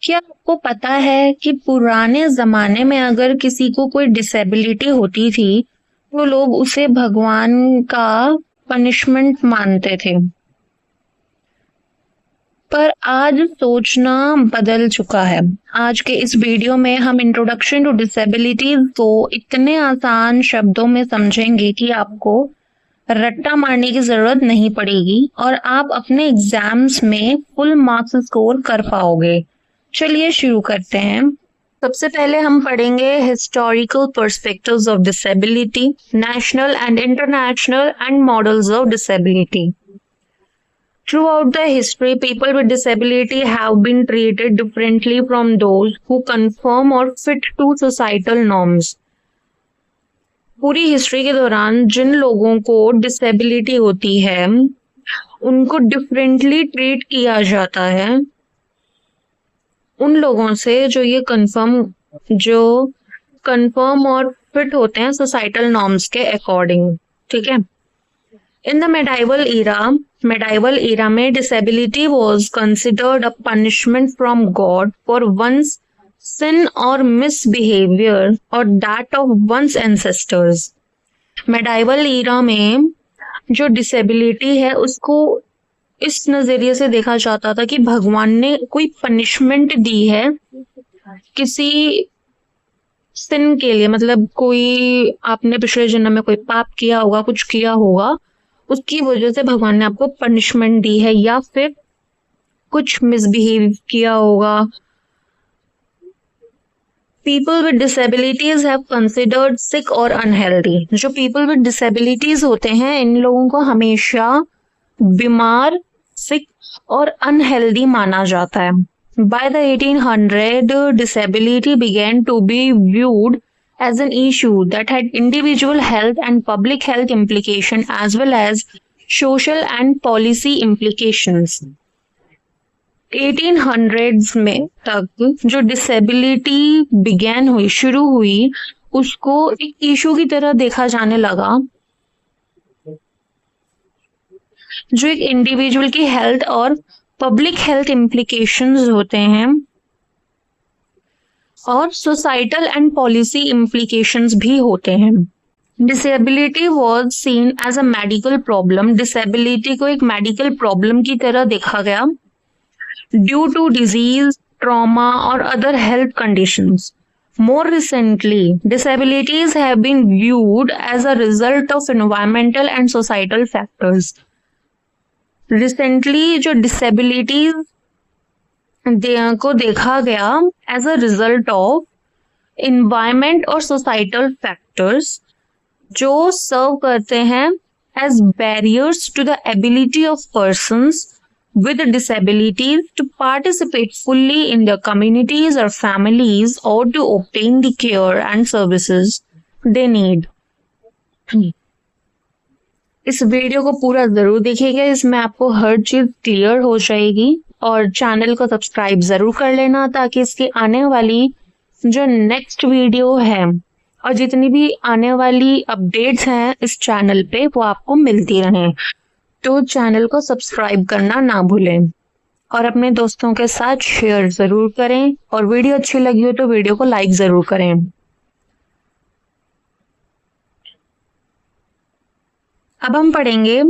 क्या आपको पता है कि पुराने ज़माने में अगर किसी को कोई डिसेबिलिटी होती थी, तो लोग उसे भगवान का पनिशमेंट मानते थे। पर आज सोचना बदल चुका है। आज के इस वीडियो में हम इंट्रोडक्शन टू डिसेबिलिटीज को इतने आसान शब्दों में समझेंगे कि आपको रट्टा मारने की जरूरत नहीं पड़ेगी और आप अपने एग्जाम्स में फुल मार्क्स स्कोर कर पाओगे। चलिए शुरू करते हैं। सबसे पहले हम पढ़ेंगे historical perspectives of disability, national and international and models of disability. Throughout the history, people with disability have been treated differently from those who conform or fit to societal norms. पूरी हिस्ट्री के दौरान जिन लोगों को disability होती है उनको differently treat किया जाता है उन लोगों से जो कंफर्म और फिट होते हैं सोसाइटल नॉर्म्स के अकॉर्डिंग। ठीक है। In the medieval era में disability was considered a punishment from God for one's sin or misbehavior or that of one's ancestors. Medieval era में जो disability है उसको इस नजरिए से देखा जाता था कि भगवान ने कोई पनिशमेंट दी है किसी सिन के लिए, मतलब कोई आपने पिछले जन्म में कोई पाप किया होगा, कुछ किया होगा, उसकी वजह से भगवान ने आपको पनिशमेंट दी है, या फिर कुछ मिसबिहेव किया होगा। People with disabilities have considered sick और अनहेल्दी। जो पीपल विद डिसेबिलिटीज होते हैं इन लोगों को हमेशा बीमार, सिक और अनहेल्दी माना जाता है। By the 1800 disability began to be viewed as an issue that had individual health and public health implication as well as social and policy implications. 1800s में तक जो डिसेबिलिटी शुरू हुई उसको एक इशू की तरह देखा जाने लगा, जो एक इंडिविजुअल की हेल्थ और पब्लिक हेल्थ इम्प्लीकेशंस होते हैं और सोसाइटल एंड पॉलिसी इम्प्लीकेशंस भी होते हैं। Disability was seen as a medical problem. Disability को एक मेडिकल प्रॉब्लम की तरह देखा गया ड्यू टू डिजीज, ट्रॉमा और other health conditions. More recently disabilities have been viewed as a result of environmental and societal factors. Recently जो disabilities को देखा गया as a result of environment और सोसाइटल फैक्टर्स जो सर्व करते हैं as barriers to the ability of persons with disabilities to participate fully in their communities or families or to obtain the care and services they need. इस video को पूरा जरूर देखिएगा, इसमें आपको हर चीज क्लियर हो जाएगी और चैनल को सब्सक्राइब जरूर कर लेना ताकि इसकी आने वाली जो नेक्स्ट वीडियो है और जितनी भी आने वाली अपडेट्स हैं इस चैनल पे वो आपको मिलती रहें। तो चैनल को सब्सक्राइब करना ना भूलें और अपने दोस्तों के साथ शेयर जरूर करें और वीडियो अच्छी लगी हो तो वीडियो को लाइक जरूर करें। अब हम पढ़ेंगे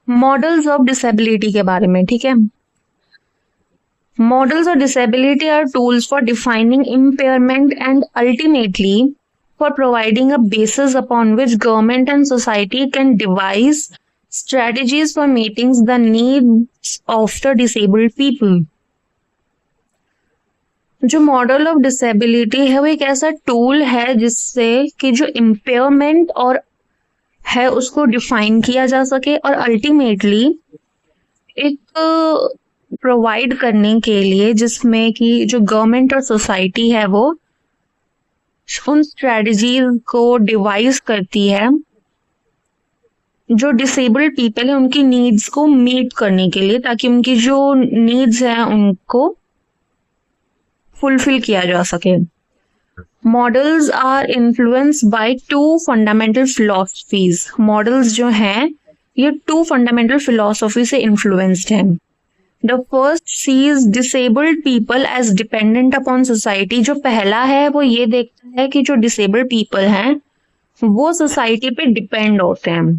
मॉडल्स ऑफ डिसेबिलिटी के बारे में। ठीक है। Models of disability are tools for defining impairment and ultimately for providing a basis upon which government and society can devise strategies for meeting the needs of the disabled people. जो model of disability है वो एक ऐसा tool है जिससे कि जो impairment और है उसको डिफाइन किया जा सके और अल्टीमेटली एक प्रोवाइड करने के लिए जिसमें कि जो गवर्नमेंट और सोसाइटी है वो उन स्ट्रेटजीज को डिवाइस करती है जो डिसेबल्ड पीपल है उनकी नीड्स को मीट करने के लिए, ताकि उनकी जो नीड्स हैं उनको फुलफिल किया जा सके। Models are influenced by two fundamental philosophies. Models जो हैं ये टू फंडामेंटल फिलॉसफी से इन्फ्लुएंस्ड हैं। The first sees disabled people as dependent upon society. जो पहला है वो ये देखता है कि जो डिसेबल्ड पीपल हैं वो सोसाइटी पे डिपेंड होते हैं।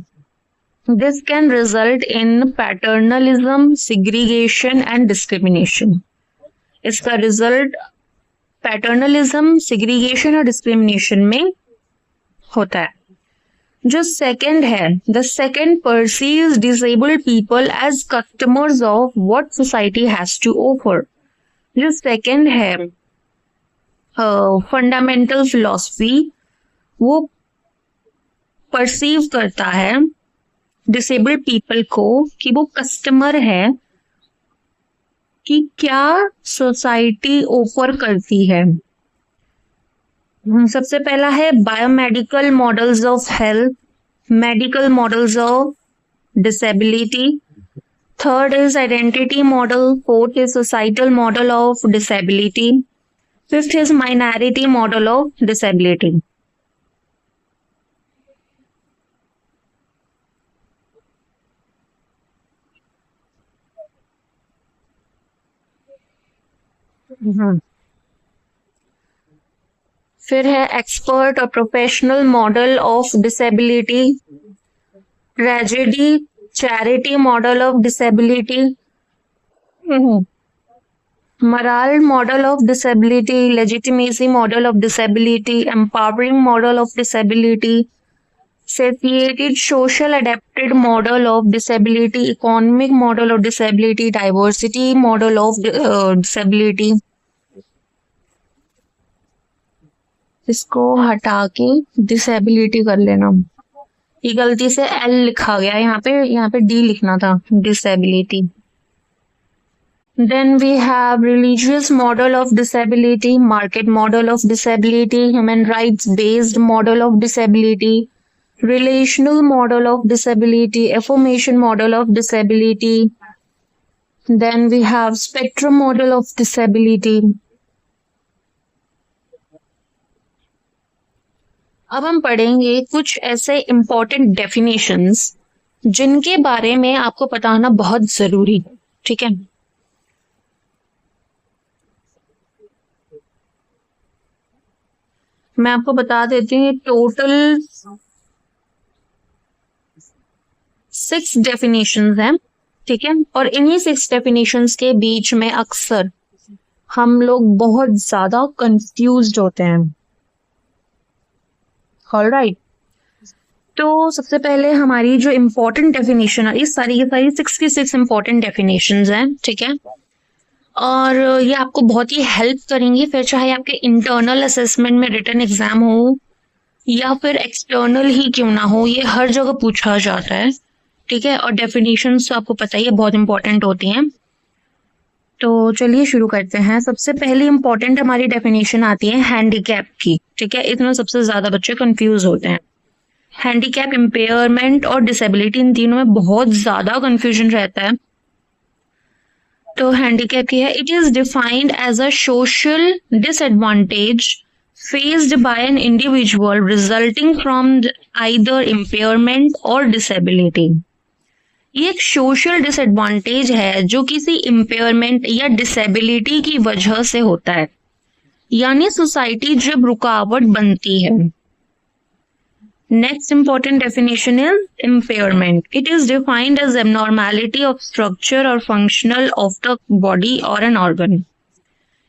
This can result in paternalism, segregation and discrimination. इसका रिजल्ट पैटर्नलिज्म, सिग्रीगेशन और डिस्क्रिमिनेशन में होता है। जो सेकंड है, the second perceives disabled people as customers of what society has to offer. जो सेकंड है फंडामेंटल फिलॉसफी, वो परसीव करता है डिसेबल्ड पीपल को कि वो कस्टमर है कि क्या सोसाइटी ऑफर करती है। सबसे पहला है biomedical models of health, medical models of disability. Third is identity model. Fourth is societal model of disability. Fifth is minority model of disability. फिर है एक्सपर्ट और professional model of disability, tragedy, charity model of disability, moral model of disability, legitimacy model of disability, empowering model of disability, satiated social adapted model of disability, economic model of disability, diversity model of disability। इसको हटा के disability कर लेना। ये गलती से L लिखा गया, यहाँ पे डी लिखना था, disability. Then we have religious model of disability, market model of disability, human rights based model of disability, relational model of disability, affirmation model of disability. Then we have spectrum model of disability. अब हम पढ़ेंगे कुछ ऐसे important definitions जिनके बारे में आपको पता होना बहुत जरूरी है, ठीक है। मैं आपको बता देती हूँ टोटल 6 डेफिनेशंस हैं, ठीक है। और इन्हीं 6 डेफिनेशंस के बीच में अक्सर हम लोग बहुत ज्यादा कंफ्यूज्ड होते हैं। ऑलराइट, तो सबसे पहले हमारी जो इम्पोर्टेंट डेफिनेशन है, इस सारी 6 की 6 इम्पोर्टेंट डेफिनेशंस हैं, ठीक है। और ये आपको बहुत ही हेल्प करेंगी, फिर चाहे आपके इंटरनल असेसमेंट में रिटन एग्जाम हो या फिर एक्सटर्नल ही क्यों ना हो, ये हर जगह पूछा जाता है, ठीक है। और डेफिनेशंस तो आपको पता ही है बहुत इंपॉर्टेंट होती हैं। तो चलिए शुरू करते हैं। सबसे पहली इंपॉर्टेंट हमारी डेफिनेशन आती है हैंडीकैप की, ठीक है। इसमें सबसे ज्यादा बच्चे कंफ्यूज होते हैं। हैंडीकैप, इम्पेयरमेंट और डिसेबिलिटी, इन तीनों में बहुत ज्यादा कंफ्यूजन रहता है। तो हैंडीकैप क्या है? It is defined as a social disadvantage faced by an individual resulting from either impairment और डिसेबिलिटी। ये एक सोशल डिसएडवांटेज है जो किसी इम्पेयरमेंट या डिसेबिलिटी की वजह से होता है, यानी सोसाइटी जब रुकावट बनती है। Next important definition is impairment. It is defined as abnormality of structure और फंक्शनल ऑफ द बॉडी और एन ऑर्गन।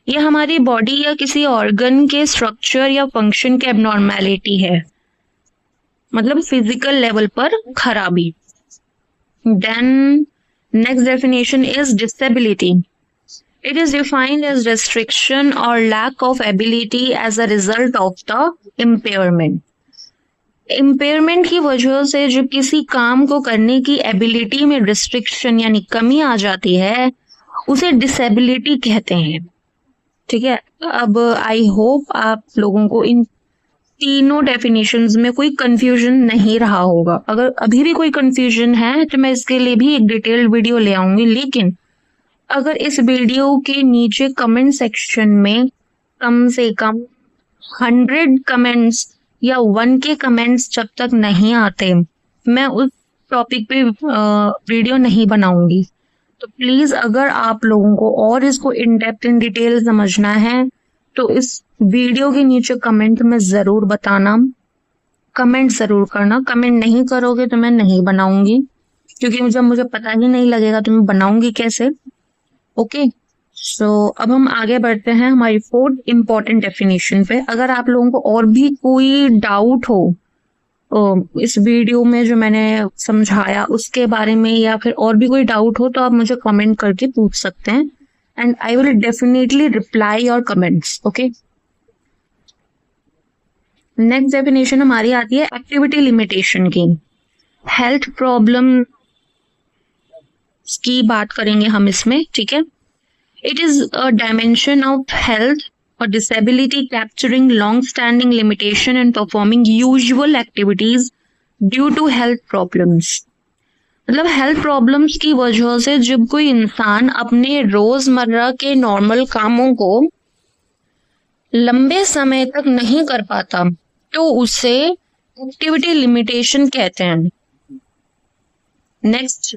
ये हमारी बॉडी या किसी ऑर्गन के स्ट्रक्चर या फंक्शन के एबनॉर्मैलिटी है, मतलब फिजिकल लेवल पर खराबी। Then next definition is disability. It is defined as restriction or lack of ability as a result of the impairment. Impairment की वजह से जब किसी काम को करने की एबिलिटी में रिस्ट्रिक्शन यानी कमी आ जाती है, उसे डिसेबिलिटी कहते हैं, ठीक है। अब आई होप आप लोगों को इन तीनों डेफिनेशंस में कोई कंफ्यूजन नहीं रहा होगा। अगर अभी भी कोई कंफ्यूजन है तो मैं इसके लिए भी एक डिटेल्ड वीडियो ले आऊंगी, लेकिन अगर इस वीडियो के नीचे कमेंट सेक्शन में कम से कम 100 कमेंट्स या 1K कमेंट्स जब तक नहीं आते, मैं उस टॉपिक पे वीडियो नहीं बनाऊंगी। तो प्लीज अगर आप लोगों को और इसको इन डेप्थ इन डिटेल समझना है तो इस वीडियो के नीचे कमेंट में जरूर बताना, कमेंट जरूर करना। कमेंट नहीं करोगे तो मैं नहीं बनाऊंगी, क्योंकि जब मुझे पता ही नहीं लगेगा तो मैं बनाऊंगी कैसे। ओके, सो अब हम आगे बढ़ते हैं हमारी फोर्थ इंपॉर्टेंट डेफिनेशन पे। अगर आप लोगों को और भी कोई डाउट हो इस वीडियो में जो मैंने समझाया उसके बारे में, या फिर और भी कोई डाउट हो, तो आप मुझे कमेंट करके पूछ सकते हैं and I will definitely reply your comments. Okay, next definition हमारी आती है एक्टिविटी लिमिटेशन की। हेल्थ प्रॉब्लम की बात करेंगे हम इसमें, ठीक है। It is a dimension of health or disability capturing long-standing limitation in performing usual activities due to health problems। मतलब हेल्थ प्रॉब्लम्स की वजह से जब कोई इंसान अपने रोजमर्रा के नॉर्मल कामों को लंबे समय तक नहीं कर पाता तो उसे एक्टिविटी लिमिटेशन कहते हैं। Next,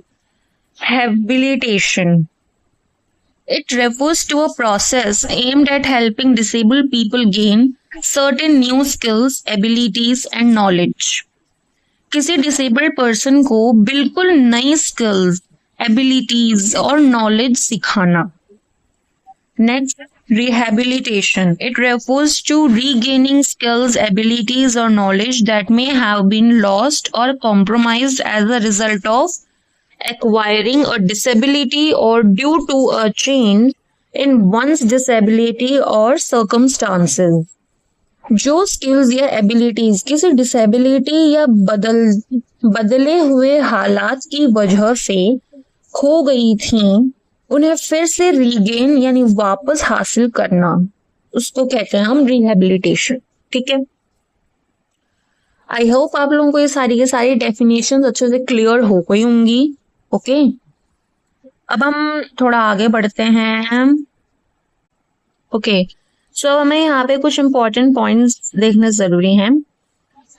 habilitation. It refers to a process aimed at helping disabled people gain certain new skills, abilities and knowledge। किसी डिसेबल्ड पर्सन को बिल्कुल नई स्किल्स, एबिलिटीज और नॉलेज सिखाना। Next, rehabilitation। It refers to regaining skills, abilities or knowledge that may have been lost or compromised as a result of acquiring a disability or due to a change in one's disability or circumstances। जो skills या abilities किसी disability या बदले हुए हालात की वजह से खो गई थी, उन्हें फिर से रीगेन यानी वापस हासिल करना, उसको कहते हैं हम रिहेबिलिटेशन। ठीक है, आई होप आप लोगों को ये सारी के सारी डेफिनेशन अच्छे से क्लियर हो गई होंगी। ओके, अब हम थोड़ा आगे बढ़ते हैं। ओके, सो हमें यहाँ पे कुछ इंपॉर्टेंट पॉइंट्स देखने जरूरी हैं।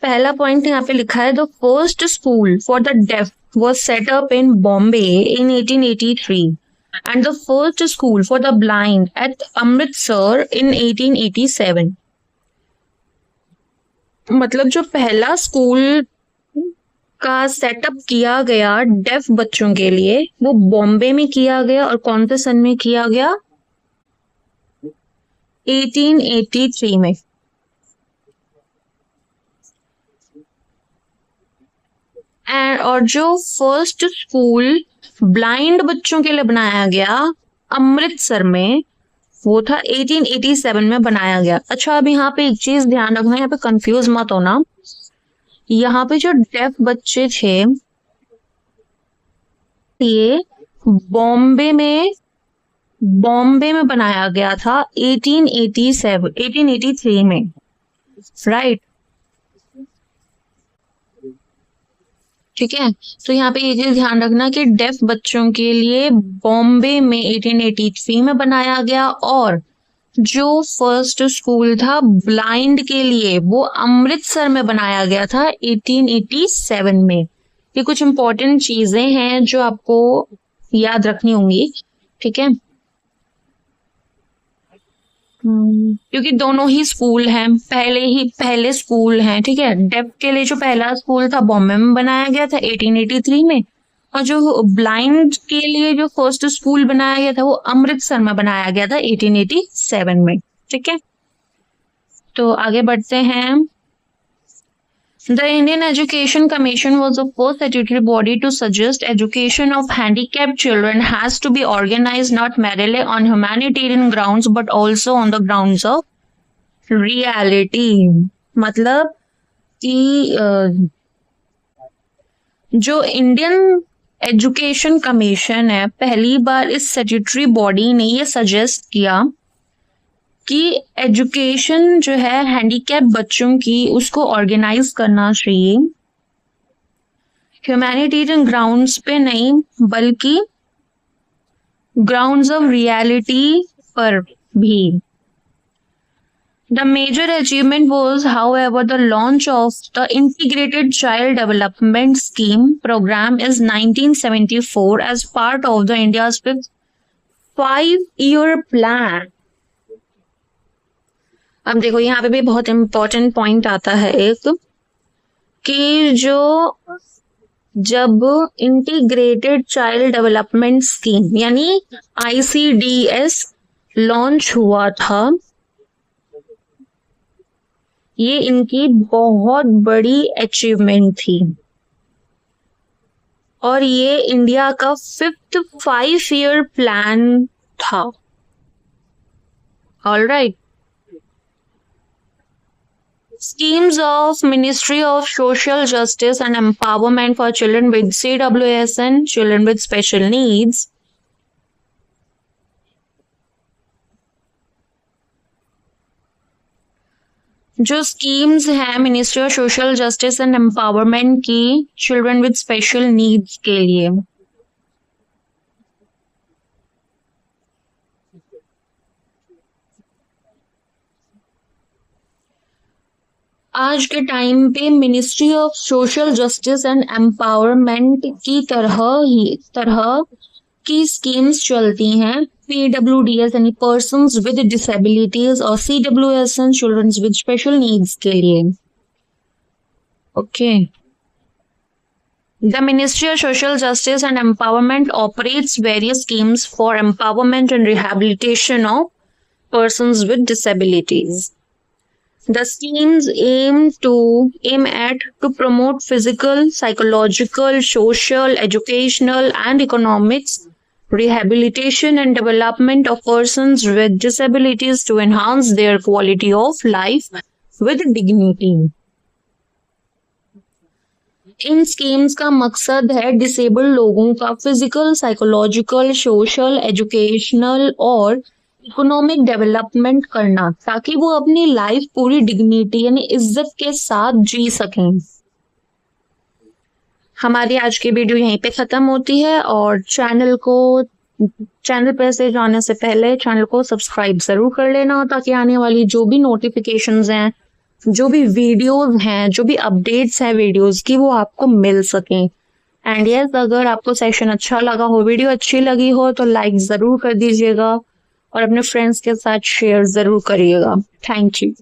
पहला पॉइंट यहाँ पे लिखा है, the first school for the deaf was set up in Bombay in 1883 and the first school for the blind at Amritsar in 1887। मतलब जो पहला स्कूल का सेटअप किया गया डेफ बच्चों के लिए वो बॉम्बे में किया गया, और कौन से सन में किया गया? 1883 में। और जो फर्स्ट स्कूल ब्लाइंड बच्चों के लिए बनाया गया अमृतसर में, वो था 1887 में बनाया गया। अच्छा, अब यहाँ पे एक चीज ध्यान रखना, यहाँ पे कंफ्यूज मत होना। यहाँ पे जो डेफ बच्चे थे ये बॉम्बे में बनाया गया था 1883 में, राइट। ठीक है, तो यहाँ पे ये चीज ध्यान रखना कि डेफ बच्चों के लिए बॉम्बे में 1883 में बनाया गया, और जो फर्स्ट स्कूल था ब्लाइंड के लिए वो अमृतसर में बनाया गया था 1887 में। ये कुछ इंपॉर्टेंट चीजें हैं जो आपको याद रखनी होंगी, ठीक है, क्योंकि दोनों ही स्कूल हैं, पहले स्कूल हैं। ठीक है, डेफ के लिए जो पहला स्कूल था बॉम्बे में बनाया गया था 1883 में, और जो ब्लाइंड के लिए जो फर्स्ट स्कूल बनाया गया था वो अमृतसर में बनाया गया था 1887 में। ठीक है, तो आगे बढ़ते हैं। The Indian Education Commission was the first statutory body to suggest education of handicapped children has to be organized not merely on humanitarian grounds but also on the grounds of reality। मतलब कि जो Indian education commission है, पहली बार इस statutory body ने ये suggest किया कि एजुकेशन जो है हैंडीकैप बच्चों की उसको ऑर्गेनाइज करना चाहिए ह्यूमैनिटेरियन ग्राउंड्स पे नहीं बल्कि ग्राउंड्स ऑफ रियलिटी पर भी। The major achievement was, however, the launch of the Integrated Child Development Scheme program is 1974 as part of the India's fifth 5-year plan. अब देखो यहाँ पे भी बहुत इंपॉर्टेंट पॉइंट आता है एक कि जब इंटीग्रेटेड चाइल्ड डेवलपमेंट स्कीम यानी ICDS लॉन्च हुआ था, ये इनकी बहुत बड़ी अचीवमेंट थी और ये इंडिया का 5th 5-year प्लान था. Alright. Schemes of Ministry of Social Justice and Empowerment for Children with CWS and Children with Special Needs. जो स्कीम्स हैं ministry of social justice and empowerment की चिल्ड्रन विद स्पेशल नीड्स के लिए, आज के time पे ministry of social justice and empowerment की तरह की स्कीम्स चलती हैं. PWDS यानी पर्सन्स विद डिसेबिलिटीज और CWS and children with special needs के लिए. Okay. The Ministry of Social Justice and Empowerment operates various schemes for empowerment and rehabilitation of persons with disabilities. The schemes aim at to promote physical, psychological, social, educational, and economics rehabilitation and development of persons with disabilities to enhance their quality of life with dignity. In schemes का मकसद है disabled लोगों का physical, psychological, social, educational और economic development करना ताकि वो अपनी लाइफ पूरी डिग्निटी यानी इज्जत के साथ जी सकें. हमारी आज की वीडियो यहीं पे खत्म होती है और चैनल पे से जाने से पहले चैनल को सब्सक्राइब जरूर कर लेना ताकि आने वाली जो भी नोटिफिकेशंस हैं, जो भी वीडियोस हैं, जो भी अपडेट्स हैं वीडियोस की, वो आपको मिल सकें. एंड यस, अगर आपको सेशन अच्छा लगा हो, वीडियो अच्छी लगी हो तो लाइक जरूर कर दीजिएगा और अपने फ्रेंड्स के साथ शेयर जरूर करिएगा. Thank you.